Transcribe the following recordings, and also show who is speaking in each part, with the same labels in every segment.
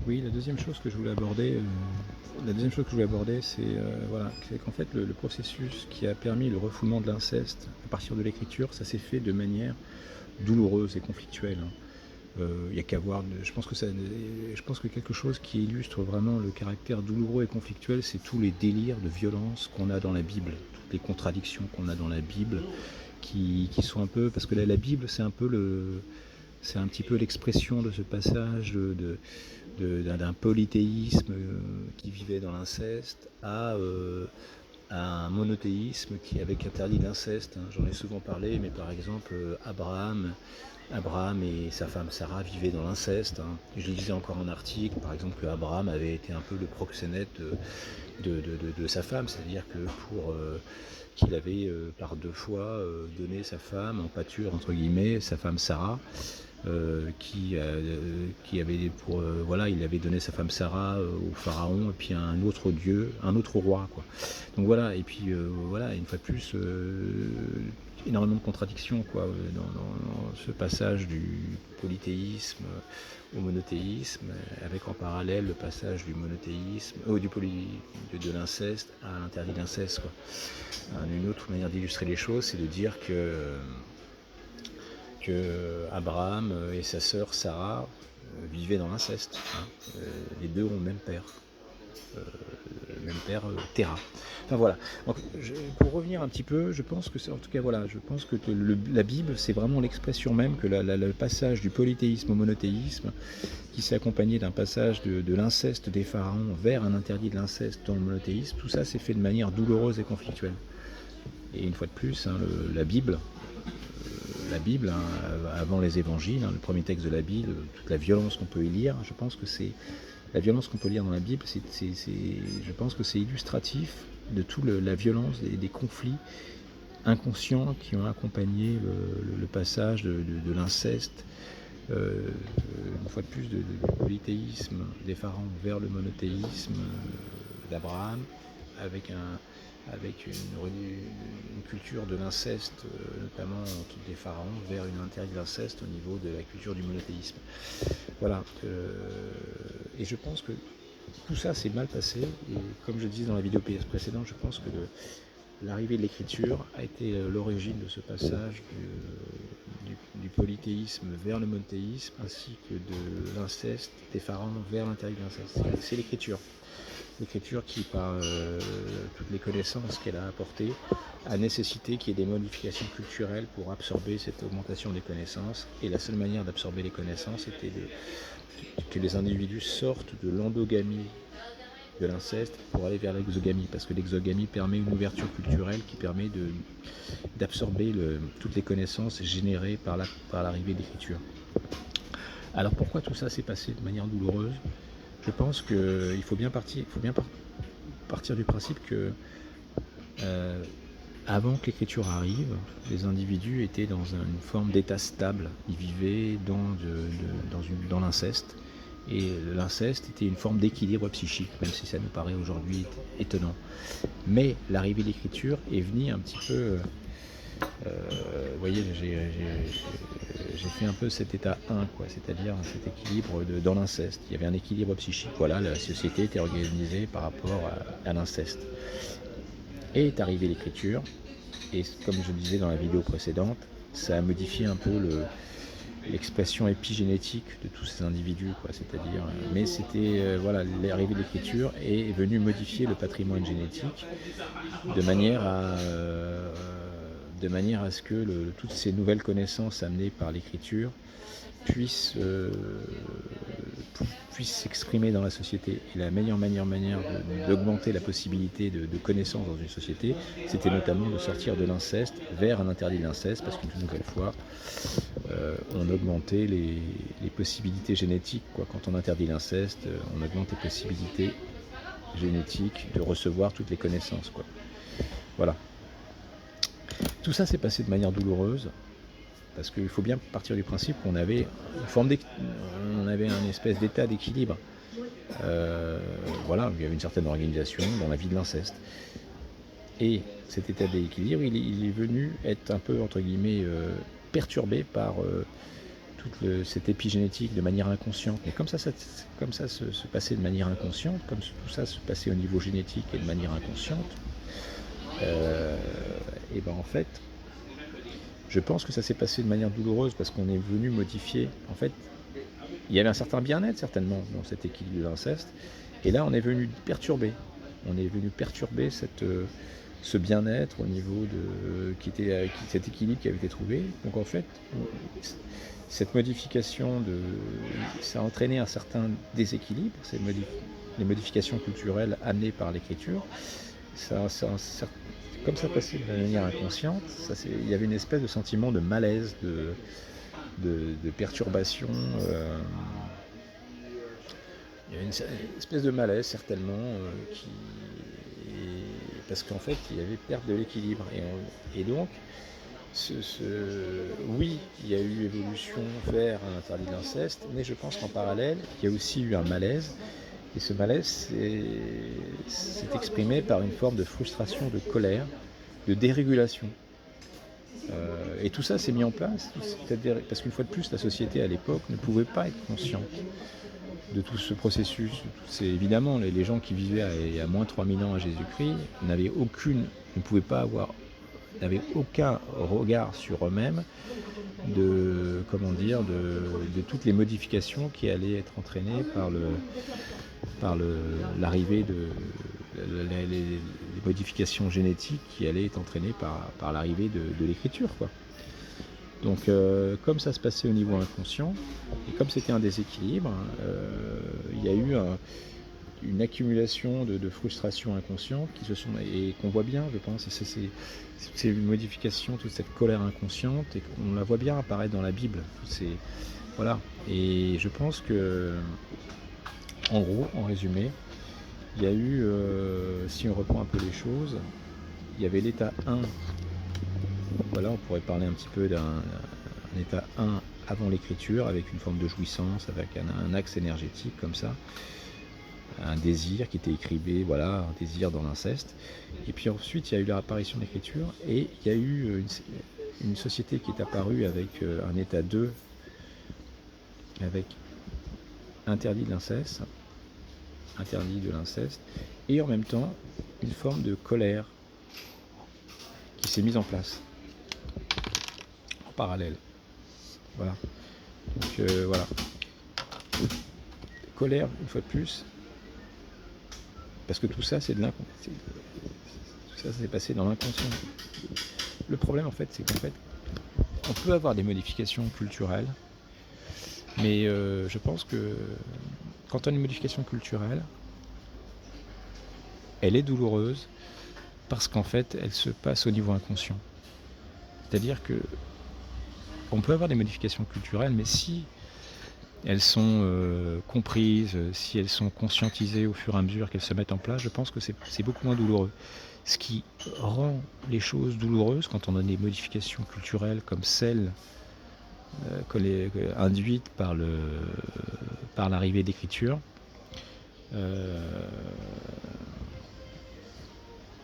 Speaker 1: Oui, la deuxième chose que je voulais aborder, c'est voilà, c'est qu'en fait le processus qui a permis le refoulement de l'inceste à partir de l'écriture, ça s'est fait de manière douloureuse et conflictuelle, hein. Il y a qu'à voir, je pense que quelque chose qui illustre vraiment le caractère douloureux et conflictuel, c'est tous les délires de violence qu'on a dans la Bible, toutes les contradictions qu'on a dans la Bible, qui sont un peu, parce que la Bible, c'est un petit peu l'expression de ce passage d'un polythéisme qui vivait dans l'inceste à un monothéisme qui avait interdit l'inceste, hein. J'en ai souvent parlé, mais par exemple Abraham et sa femme Sarah vivaient dans l'inceste, hein. Je lisais encore un article, par exemple, que Abraham avait été un peu le proxénète de sa femme, c'est-à-dire que qu'il avait par deux fois donné sa femme en pâture, entre guillemets, sa femme Sarah, qui avait voilà, il avait donné sa femme Sarah au pharaon et puis à un autre dieu, un autre roi, quoi. Donc voilà, et puis voilà, une fois de plus, énormément de contradictions, quoi, dans ce passage du polythéisme au monothéisme, avec en parallèle le passage du monothéisme, de l'inceste à l'interdit d'inceste, quoi. Une autre manière d'illustrer les choses, c'est de dire que Abraham et sa sœur Sarah vivaient dans l'inceste, hein. Les deux ont le même père, Terah. Enfin voilà. Donc, pour revenir un petit peu, je pense que c'est, en tout cas voilà, je pense que la Bible, c'est vraiment l'expression même que le passage du polythéisme au monothéisme, qui s'est accompagné d'un passage de l'inceste des pharaons vers un interdit de l'inceste dans le monothéisme, tout ça s'est fait de manière douloureuse et conflictuelle. Et une fois de plus, hein, la Bible, hein, avant les évangiles, hein, le premier texte de la Bible, toute la violence qu'on peut y lire, je pense que c'est la violence qu'on peut lire dans la Bible, je pense que c'est illustratif de toute la violence des conflits inconscients qui ont accompagné le passage de l'inceste, une fois de plus, du polythéisme des pharaons vers le monothéisme d'Abraham, avec une culture de l'inceste, notamment des pharaons, vers une interdit de l'inceste au niveau de la culture du monothéisme. Voilà. Et je pense que tout ça s'est mal passé. Et comme je disais dans la vidéo précédente, je pense que l'arrivée de l'écriture a été l'origine de ce passage du polythéisme vers le monothéisme, ainsi que de l'inceste des pharaons vers l'interdit de l'inceste. C'est l'écriture. L'écriture qui, par toutes les connaissances qu'elle a apportées, a nécessité qu'il y ait des modifications culturelles pour absorber cette augmentation des connaissances. Et la seule manière d'absorber les connaissances était que les individus sortent de l'endogamie de l'inceste pour aller vers l'exogamie, parce que l'exogamie permet une ouverture culturelle qui permet d'absorber toutes les connaissances générées par l'arrivée de l'écriture. Alors pourquoi tout ça s'est passé de manière douloureuse ? Je pense qu'il faut bien partir du principe que avant que l'écriture arrive, les individus étaient dans une forme d'état stable. Ils vivaient dans l'inceste. Et l'inceste était une forme d'équilibre psychique, même si ça nous paraît aujourd'hui étonnant. Mais l'arrivée de l'écriture est venue un petit peu... vous voyez, j'ai fait un peu cet état 1, quoi, c'est-à-dire cet équilibre dans l'inceste. Il y avait un équilibre psychique, voilà, la société était organisée par rapport à l'inceste. Et est arrivée l'écriture, et comme je le disais dans la vidéo précédente, ça a modifié un peu l'expression épigénétique de tous ces individus, quoi, c'est-à-dire, mais c'était voilà, l'arrivée de l'écriture est venue modifier le patrimoine génétique de manière à ce que toutes ces nouvelles connaissances amenées par l'écriture puissent s'exprimer dans la société. Et la meilleure manière d'augmenter la possibilité de connaissance dans une société, c'était notamment de sortir de l'inceste vers un interdit de l'inceste, parce qu'une nouvelle fois, on augmentait les possibilités génétiques, quoi. Quand on interdit l'inceste, on augmente les possibilités génétiques de recevoir toutes les connaissances, quoi. Voilà. Tout ça s'est passé de manière douloureuse, parce qu'il faut bien partir du principe qu'on avait un espèce d'état d'équilibre. Voilà, il y avait une certaine organisation dans la vie de l'inceste. Et cet état d'équilibre, il est venu être un peu, entre guillemets, perturbé par cette épigénétique de manière inconsciente. Mais comme ça se passait de manière inconsciente, comme tout ça se passait au niveau génétique et de manière inconsciente, et ben en fait, je pense que ça s'est passé de manière douloureuse parce qu'on est venu modifier. En fait, il y avait un certain bien-être certainement dans cet équilibre de l'inceste, et là on est venu perturber. On est venu perturber ce bien-être au niveau de cet équilibre qui avait été trouvé. Donc en fait, cette modification ça a entraîné un certain déséquilibre, les modifications culturelles amenées par l'écriture. Comme ça passait de manière inconsciente, il y avait une espèce de sentiment de malaise, de perturbation. Il y avait une espèce de malaise certainement, parce qu'en fait il y avait perte de l'équilibre. Et donc, oui, il y a eu évolution vers un interdit de l'inceste, mais je pense qu'en parallèle, il y a aussi eu un malaise. Et ce malaise s'est exprimé par une forme de frustration, de colère, de dérégulation. Et tout ça s'est mis en place, parce qu'une fois de plus, la société à l'époque ne pouvait pas être consciente de tout ce processus. Évidemment, les gens qui vivaient il y a moins 3000 ans à Jésus-Christ n'avaient aucun regard sur eux-mêmes de toutes les modifications qui allaient être entraînées par l'arrivée les modifications génétiques qui allaient être entraînées par l'arrivée de l'écriture, quoi. Donc comme ça se passait au niveau inconscient, et comme c'était un déséquilibre, il y a eu une accumulation de frustrations inconscientes et qu'on voit bien, je pense, et c'est une modification, toute cette colère inconsciente, et on la voit bien apparaître dans la Bible. Voilà. Et je pense que, en gros, en résumé, il y a eu, si on reprend un peu les choses, il y avait l'état 1. Voilà, on pourrait parler un petit peu d'un état 1 avant l'écriture, avec une forme de jouissance, avec un axe énergétique comme ça, un désir qui était écrivé, voilà, un désir dans l'inceste. Et puis ensuite, il y a eu l'apparition de l'écriture, et il y a eu une société qui est apparue avec un état 2, avec interdit de l'inceste, et en même temps, une forme de colère qui s'est mise en place en parallèle. Voilà. Donc voilà. Colère, une fois de plus, parce que tout ça, c'est de l'inconscient. Tout ça s'est passé dans l'inconscient. Le problème, en fait, c'est qu'en fait, on peut avoir des modifications culturelles, mais je pense que quand on a une modification culturelle, elle est douloureuse parce qu'en fait, elle se passe au niveau inconscient. C'est-à-dire que on peut avoir des modifications culturelles, mais si elles sont comprises, si elles sont conscientisées au fur et à mesure qu'elles se mettent en place, je pense que c'est beaucoup moins douloureux. Ce qui rend les choses douloureuses quand on a des modifications culturelles comme celles induites par l'arrivée d'écriture,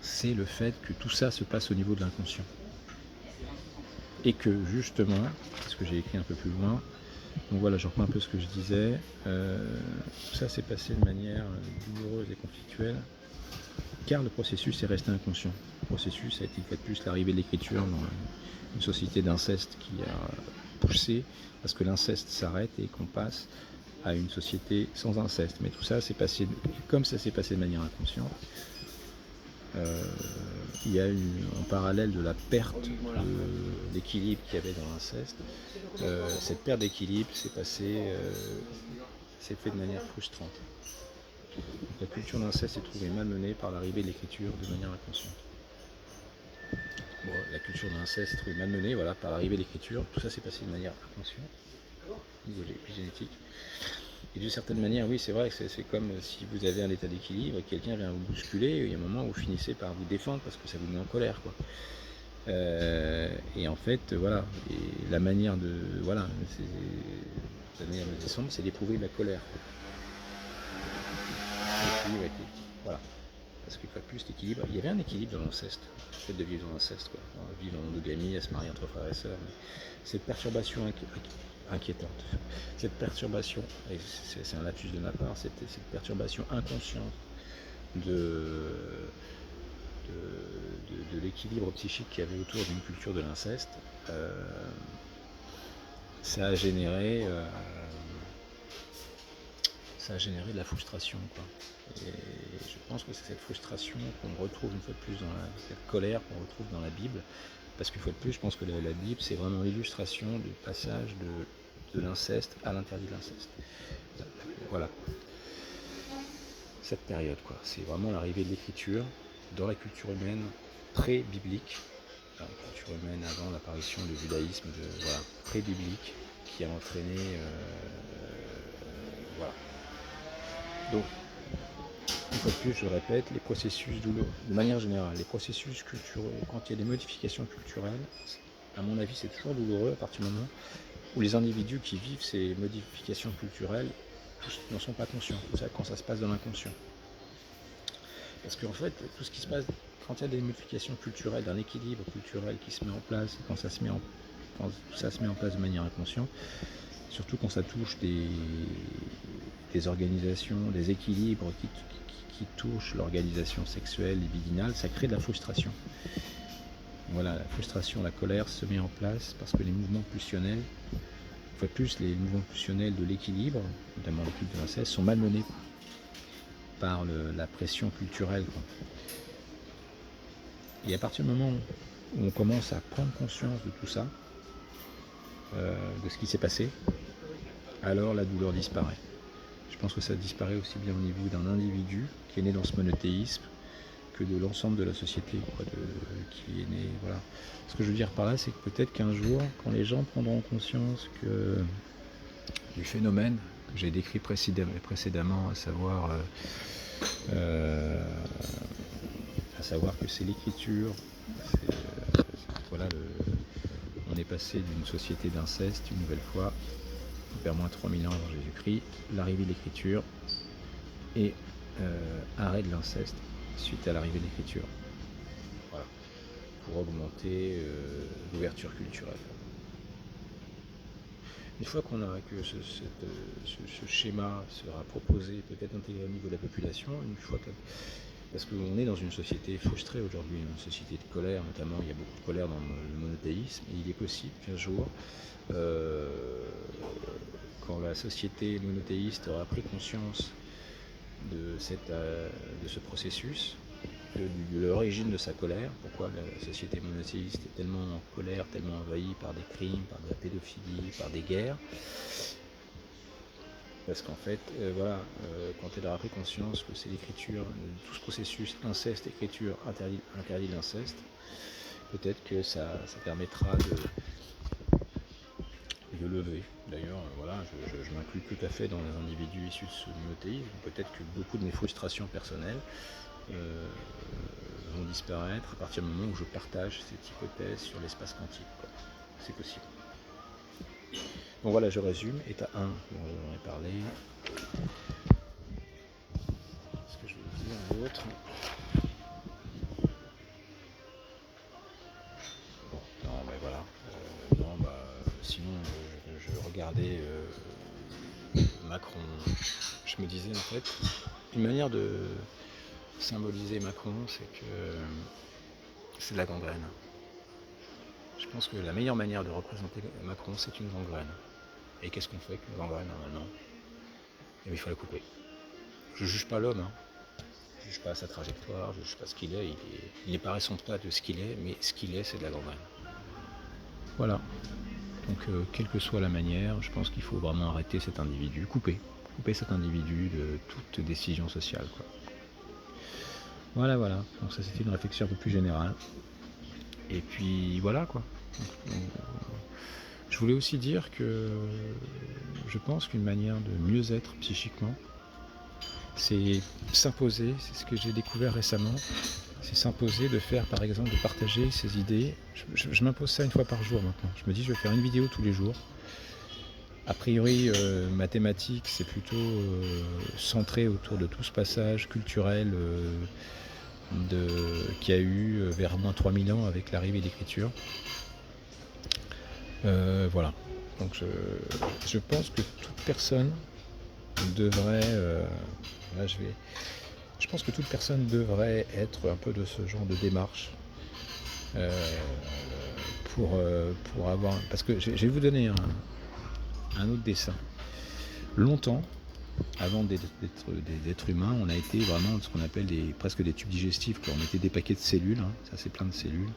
Speaker 1: c'est le fait que tout ça se passe au niveau de l'inconscient. Et que justement, c'est ce que j'ai écrit un peu plus loin, donc voilà, je reprends un peu ce que je disais, tout ça s'est passé de manière douloureuse et conflictuelle, car le processus est resté inconscient. Le processus a été une fois de plus l'arrivée de l'écriture dans une société d'inceste qui a poussé à ce que l'inceste s'arrête et qu'on passe à une société sans inceste. Mais tout ça s'est passé, comme ça s'est passé de manière inconsciente, il y a eu, en parallèle de la perte d'équilibre qu'il y avait dans l'inceste, cette perte d'équilibre s'est fait de manière frustrante. La culture d'inceste s'est trouvée malmenée par l'arrivée de l'écriture de manière inconsciente. Bon, la culture d'inceste s'est trouvée malmenée, voilà, par l'arrivée de l'écriture, tout ça s'est passé de manière inconsciente, au niveau épigénétique. Et d'une certaine manière, oui, c'est vrai que c'est comme si vous avez un état d'équilibre et quelqu'un vient vous bousculer, il y a un moment où vous finissez par vous défendre parce que ça vous met en colère, quoi. Et en fait, voilà, et la manière de descendre, c'est d'éprouver de la colère, quoi. Voilà. Parce que plus l'équilibre, il y avait un équilibre dans l'inceste, le fait de vivre dans l'inceste, quoi. Vivre en monogamie, à se marier entre frères et sœurs. Mais cette perturbation inquiétante. Cette perturbation, et c'est un lapsus de ma part, cette perturbation inconsciente de l'équilibre psychique qu'il y avait autour d'une culture de l'inceste, ça a généré de la frustration, quoi. Et je pense que c'est cette frustration qu'on retrouve une fois de plus cette colère qu'on retrouve dans la Bible, parce qu'une fois de plus, je pense que la Bible, c'est vraiment l'illustration du passage de l'inceste à l'interdit de l'inceste. Voilà. Cette période, quoi. C'est vraiment l'arrivée de l'écriture dans la culture humaine pré-biblique, la culture humaine avant l'apparition du judaïsme, pré-biblique, qui a entraîné voilà. Donc, une fois de plus, je répète, les processus douloureux, de manière générale, les processus culturels, quand il y a des modifications culturelles, à mon avis, c'est toujours douloureux à partir du moment où les individus qui vivent ces modifications culturelles n'en sont pas conscients, quand ça se passe dans l'inconscient. Parce qu'en fait, tout ce qui se passe, quand il y a des modifications culturelles, d'un équilibre culturel qui se met en place, quand ça se met en place de manière inconsciente, surtout quand ça touche des organisations, des équilibres qui touchent l'organisation sexuelle, libidinale, ça crée de la frustration. Voilà, la frustration, la colère se met en place parce que les mouvements pulsionnels, une fois de plus, les mouvements pulsionnels de l'équilibre, notamment l'équilibre de l'inceste, sont malmenés par la pression culturelle, quoi. Et à partir du moment où on commence à prendre conscience de tout ça, de ce qui s'est passé, alors la douleur disparaît. Je pense que ça disparaît aussi bien au niveau d'un individu qui est né dans ce monothéisme que de l'ensemble de la société, quoi, qui est né. Voilà. Ce que je veux dire par là, c'est que peut-être qu'un jour, quand les gens prendront conscience du phénomène que j'ai décrit précédemment, à savoir que c'est l'écriture, voilà, on est passé d'une société d'inceste une nouvelle fois, vers moins 3000 ans avant Jésus-Christ, l'arrivée de l'écriture et arrêt de l'inceste suite à l'arrivée de l'écriture. Voilà. Pour augmenter l'ouverture culturelle. Une fois que ce schéma sera proposé, peut-être intégré au niveau de la population, parce qu'on est dans une société frustrée aujourd'hui, une société de colère, notamment il y a beaucoup de colère dans le monothéisme, et il est possible qu'un jour, quand la société monothéiste aura pris conscience de ce processus, de l'origine de sa colère, pourquoi la société monothéiste est tellement en colère, tellement envahie par des crimes, par de la pédophilie, par des guerres, parce qu'en fait, quand elle aura pris conscience que c'est l'écriture, tout ce processus inceste, écriture, interdit de l'inceste, peut-être que ça permettra de lever. D'ailleurs, je m'inclus tout à fait dans les individus issus de ce monothéisme. Peut-être que beaucoup de mes frustrations personnelles vont disparaître à partir du moment où je partage cette hypothèse sur l'espace quantique, quoi. C'est possible. Bon voilà, je résume. État 1, dont j'en ai parlé. Ce que je vais dire d'autre. Bon, non, mais voilà. Sinon, je regardais Macron. Je me disais, en fait, une manière de symboliser Macron, c'est que c'est de la gangrène. Je pense que la meilleure manière de représenter Macron, c'est une gangrène. Et qu'est-ce qu'on fait avec une gangrène, normalement ? Et bien, il faut la couper. Je ne juge pas l'homme, je ne juge pas sa trajectoire, je ne juge pas ce qu'il est. Il n'est pas responsable de ce qu'il est, mais ce qu'il est, c'est de la gangrène. Voilà. Donc, quelle que soit la manière, je pense qu'il faut vraiment arrêter cet individu, couper cet individu de toute décision sociale, quoi. Voilà. Donc ça, c'était une réflexion un peu plus générale. Et puis voilà, quoi. Donc, je voulais aussi dire que je pense qu'une manière de mieux être psychiquement, c'est s'imposer, c'est ce que j'ai découvert récemment, c'est s'imposer de faire, par exemple, de partager ses idées. Je m'impose ça une fois par jour maintenant. Je me dis, je vais faire une vidéo tous les jours. A priori, ma thématique, c'est plutôt centré autour de tout ce passage culturel qu'il y a eu vers moins 3000 ans avec l'arrivée de l'écriture. Voilà. Donc je pense que toute personne devrait, là je pense que toute personne devrait être un peu de ce genre de démarche euh, pour avoir, parce que je vais vous donner un autre dessin. Longtemps, avant d'être humain, on a été vraiment ce qu'on appelle presque des tubes digestifs, quoi. On était des paquets de cellules, hein. Ça c'est plein de cellules.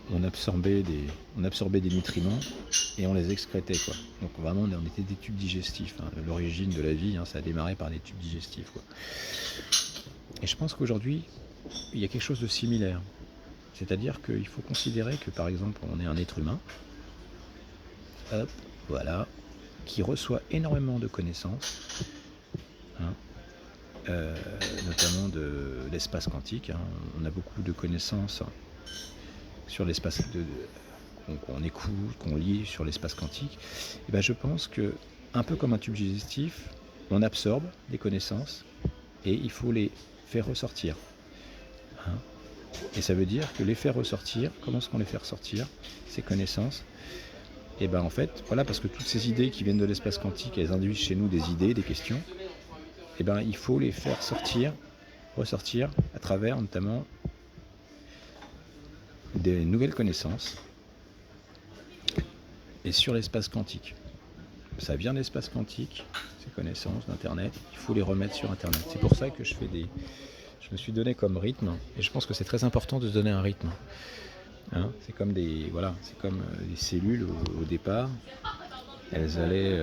Speaker 1: On absorbait des nutriments et on les excrétait, quoi. Donc vraiment on était des tubes digestifs, hein. L'origine de la vie, hein, ça a démarré par des tubes digestifs, quoi. Et je pense qu'aujourd'hui il y a quelque chose de similaire. C'est-à-dire qu'il faut considérer que par exemple on est un être humain, hop, voilà, qui reçoit énormément de connaissances, hein, notamment de l'espace quantique, hein. On a beaucoup de connaissances sur l'espace qu'on écoute, qu'on lit sur l'espace quantique. Et ben je pense que, un peu comme un tube digestif, on absorbe des connaissances et il faut les faire ressortir, hein. Et ça veut dire que les faire ressortir, comment est-ce qu'on les fait ressortir, ces connaissances? Et ben en fait, voilà, parce que toutes ces idées qui viennent de l'espace quantique, elles induisent chez nous des idées, des questions. Et ben il faut les faire ressortir à travers notamment des nouvelles connaissances et sur l'espace quantique. Ça vient de l'espace quantique, ces connaissances d'Internet, il faut les remettre sur Internet. C'est pour ça que je me suis donné comme rythme, et je pense que c'est très important de se donner un rythme. Hein, c'est comme des cellules au départ. Elles allaient,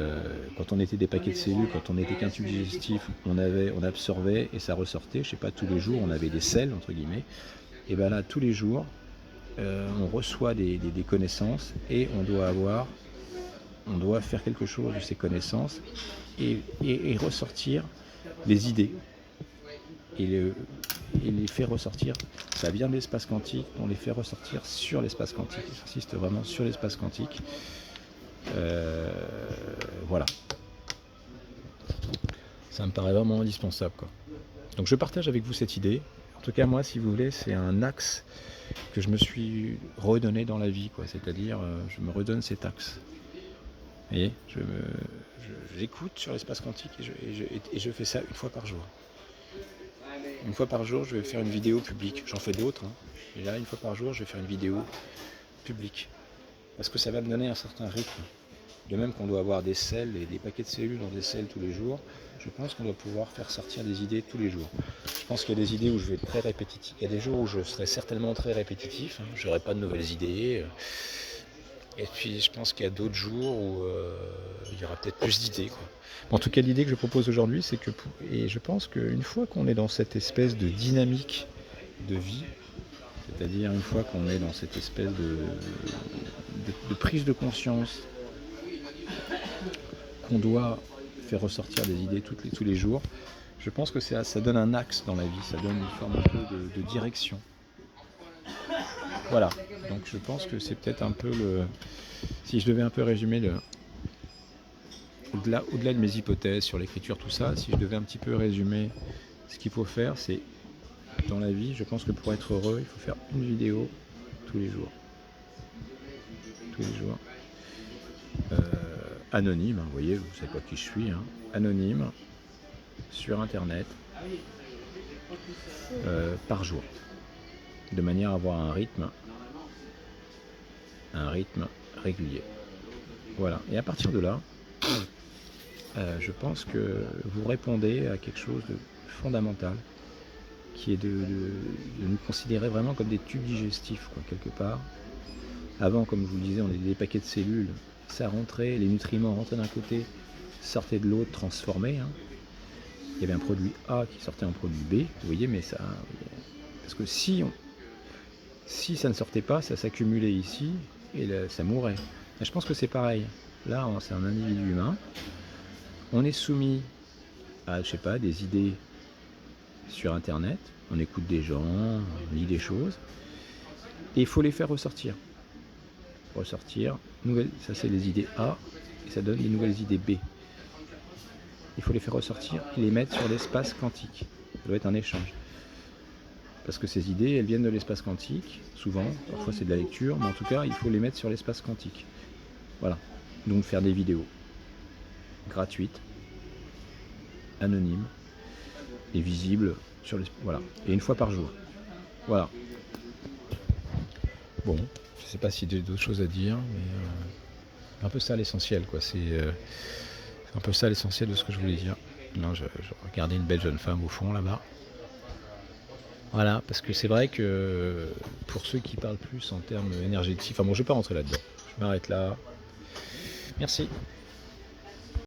Speaker 1: quand on était des paquets de cellules, quand on n'était qu'un tube digestif, on absorbait et ça ressortait. Je sais pas, tous les jours, on avait des selles entre guillemets. Et ben là, tous les jours, on reçoit des connaissances et on doit faire quelque chose de ces connaissances et ressortir les idées et les faire ressortir. Ça vient de l'espace quantique, on les fait ressortir sur l'espace quantique. J'insiste vraiment sur l'espace quantique. Voilà. Ça me paraît vraiment indispensable, quoi. Donc je partage avec vous cette idée. En tout cas, moi, si vous voulez, c'est un axe que je me suis redonné dans la vie, quoi. C'est-à-dire, je me redonne cet axe. Vous voyez, j'écoute sur l'espace quantique et je fais ça une fois par jour. Une fois par jour, je vais faire une vidéo publique. J'en fais d'autres, hein. Et là, une fois par jour, je vais faire une vidéo publique. Parce que ça va me donner un certain rythme. De même qu'on doit avoir des selles et des paquets de cellules dans des selles tous les jours, je pense qu'on doit pouvoir faire sortir des idées tous les jours. Je pense qu'il y a des idées où je vais être très répétitif. Il y a des jours où je serai certainement très répétitif, hein. Je n'aurai pas de nouvelles idées. Et puis je pense qu'il y a d'autres jours où il y aura peut-être plus d'idées, quoi. En tout cas, l'idée que je propose aujourd'hui, c'est que, et je pense qu'une fois qu'on est dans cette espèce de dynamique de vie, c'est-à-dire une fois qu'on est dans cette espèce de prise de conscience qu'on doit faire ressortir des idées tous les jours, je pense que ça donne un axe dans la vie, ça donne une forme un peu de direction. Voilà, donc je pense que c'est peut-être un peu si je devais un peu résumer au-delà de mes hypothèses sur l'écriture, tout ça, si je devais un petit peu résumer ce qu'il faut faire, c'est dans la vie, je pense que pour être heureux, il faut faire une vidéo tous les jours. Tous les jours. Anonyme, hein, vous voyez, vous savez pas qui je suis, hein, anonyme, sur Internet, par jour, de manière à avoir un rythme régulier. Voilà, et à partir de là, je pense que vous répondez à quelque chose de fondamental, qui est de nous considérer vraiment comme des tubes digestifs, quoi, quelque part. Avant, comme je vous le disais, on était des paquets de cellules, ça rentrait, les nutriments rentraient d'un côté, sortaient de l'autre, transformés, hein. Il y avait un produit A qui sortait en produit B, vous voyez, mais ça... Parce que si ça ne sortait pas, ça s'accumulait ici, et là, ça mourait. Et je pense que c'est pareil. Là, c'est un individu humain, on est soumis à, je sais pas, des idées sur Internet, on écoute des gens, on lit des choses, et il faut les faire ressortir. Ça c'est les idées A, et ça donne les nouvelles idées B. Il faut les faire ressortir et les mettre sur l'espace quantique. Ça doit être un échange. parce que ces idées, elles viennent de l'espace quantique, souvent, parfois c'est de la lecture, mais en tout cas, il faut les mettre sur l'espace quantique. Voilà. Donc faire des vidéos gratuites, anonymes et visibles sur les... Voilà. Et une fois par jour. Voilà. Bon, je sais pas si j'ai d'autres choses à dire, mais un peu ça l'essentiel, quoi. C'est un peu ça l'essentiel de ce que je voulais dire. Non, je regardais une belle jeune femme au fond là-bas. Voilà, parce que c'est vrai que pour ceux qui parlent plus en termes énergétiques, enfin bon, je vais pas rentrer là-dedans. Je m'arrête là. Merci.